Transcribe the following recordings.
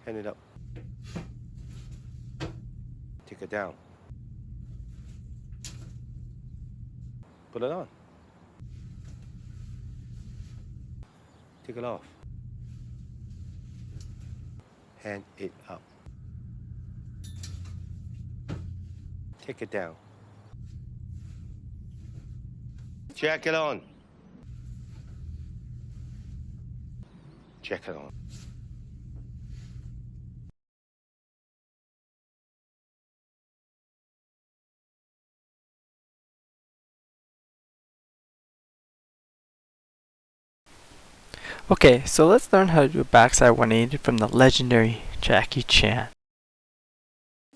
Hand it up. Take it down. Put it on. Take it off. Hand it up. Take it down. Jack it on. Jack it on. Okay, so let's learn how to do a backside 180 from the legendary Jackie Chan.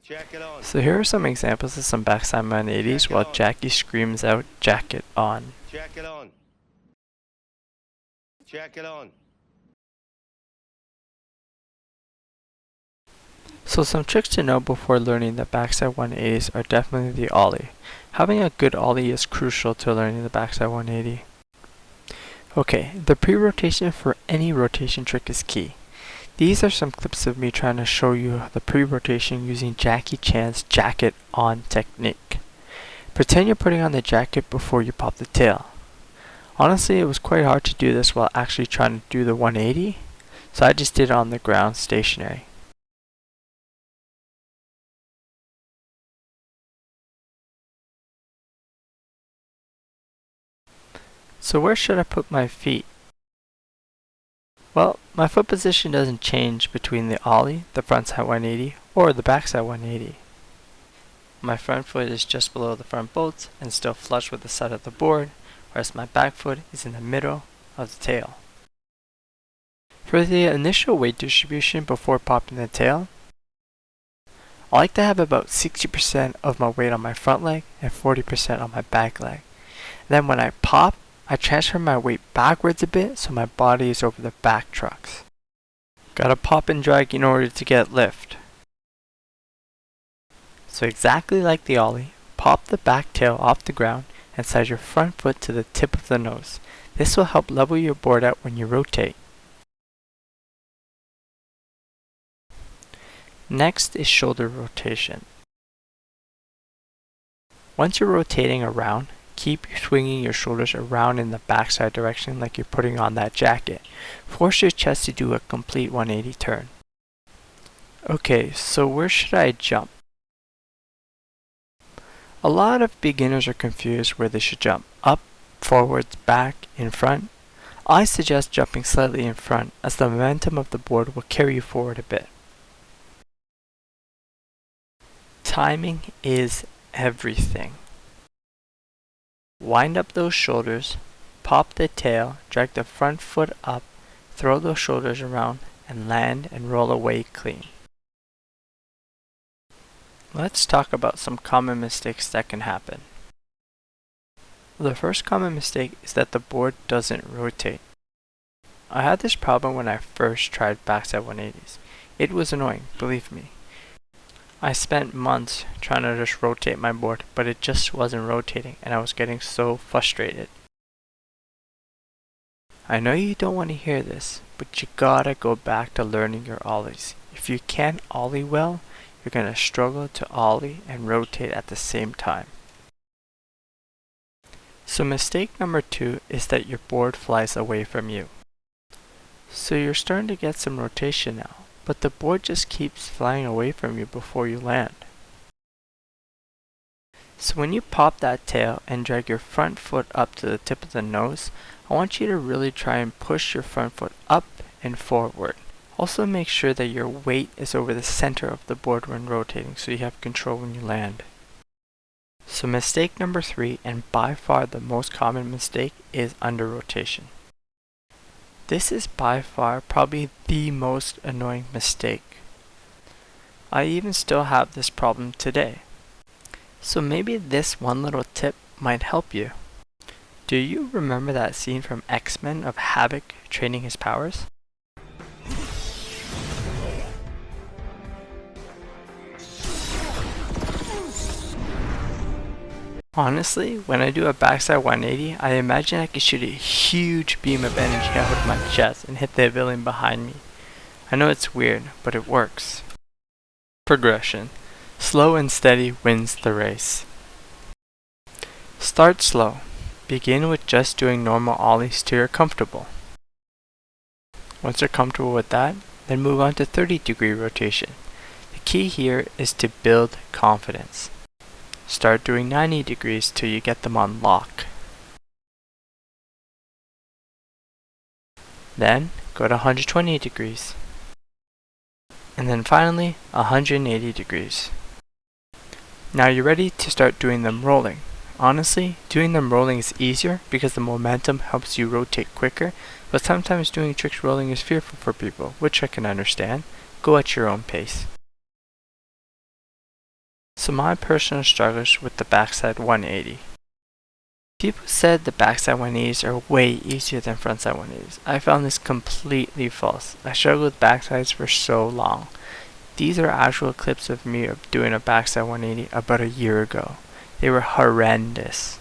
Jack it on. So here are some examples of some backside 180s while Jackie screams out, "Jack it on." Jack it on. Jack it on. So some tricks to know before learning the backside 180s are definitely the ollie. Having a good ollie is crucial to learning the backside 180. Okay, the pre-rotation for any rotation trick is key. These are some clips of me trying to show you the pre-rotation using Jackie Chan's jacket on technique. Pretend you're putting on the jacket before you pop the tail. Honestly, it was quite hard to do this while actually trying to do the 180, so I just did it on the ground stationary. So where should I put my feet? Well, my foot position doesn't change between the ollie, the frontside 180, or the backside 180. My front foot is just below the front bolts and still flush with the side of the board, whereas my back foot is in the middle of the tail. For the initial weight distribution before popping the tail, I like to have about 60% of my weight on my front leg and 40% on my back leg. Then when I pop, I transfer my weight backwards a bit so my body is over the back trucks. Gotta pop and drag in order to get lift. So exactly like the ollie, pop the back tail off the ground and side your front foot to the tip of the nose. This will help level your board out when you rotate. Next is shoulder rotation. Once you're rotating around, keep swinging your shoulders around in the backside direction like you're putting on that jacket. Force your chest to do a complete 180 turn. Okay, so where should I jump? A lot of beginners are confused where they should jump. Up, forwards, back, in front. I suggest jumping slightly in front as the momentum of the board will carry you forward a bit. Timing is everything. Wind up those shoulders, pop the tail, drag the front foot up, throw those shoulders around, and land and roll away clean. Let's talk about some common mistakes that can happen. The first common mistake is that the board doesn't rotate. I had this problem when I first tried backside 180s. It was annoying, believe me. I spent months trying to just rotate my board, but it just wasn't rotating and I was getting so frustrated. I know you don't want to hear this, but you gotta go back to learning your ollies. If you can't ollie well, you're gonna struggle to ollie and rotate at the same time. So mistake number 2 is that your board flies away from you. So you're starting to get some rotation now, but the board just keeps flying away from you before you land. So when you pop that tail and drag your front foot up to the tip of the nose, I want you to really try and push your front foot up and forward. Also make sure that your weight is over the center of the board when rotating so you have control when you land. So mistake number 3, and by far the most common mistake, is under rotation. This is by far probably the most annoying mistake. I even still have this problem today. So maybe this one little tip might help you. Do you remember that scene from X-Men of Havoc training his powers? Honestly, when I do a backside 180, I imagine I could shoot a huge beam of energy out of my chest and hit the villain behind me. I know it's weird, but it works. Progression. Slow and steady wins the race. Start slow. Begin with just doing normal ollies till you're comfortable. Once you're comfortable with that, then move on to 30-degree rotation. The key here is to build confidence. Start doing 90 degrees till you get them on lock. Then go to 120 degrees. And then finally 180 degrees. Now you're ready to start doing them rolling. Honestly, doing them rolling is easier because the momentum helps you rotate quicker, but sometimes doing tricks rolling is fearful for people, which I can understand. Go at your own pace. So my personal struggles with the backside 180. People said the backside 180s are way easier than frontside 180s. I found this completely false. I struggled with backsides for so long. These are actual clips of me doing a backside 180 about a year ago. They were horrendous.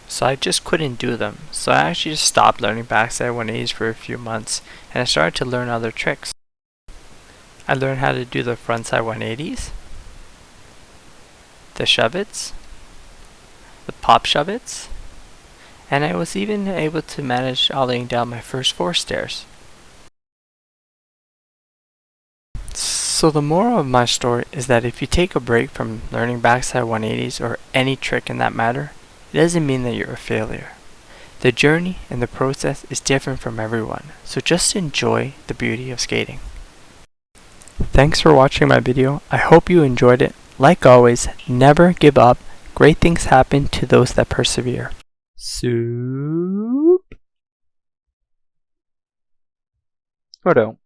So I just couldn't do them. So I actually just stopped learning backside 180s for a few months and I started to learn other tricks. I learned how to do the frontside 180s, the shove-its, the pop shove-its, and I was even able to manage ollieing down my first 4 stairs. So the moral of my story is that if you take a break from learning backside 180s or any trick in that matter, it doesn't mean that you're a failure. The journey and the process is different from everyone, so just enjoy the beauty of skating. Thanks for watching my video. I hope you enjoyed it. Like always, never give up. Great things happen to those that persevere. sOoOob. Or don't.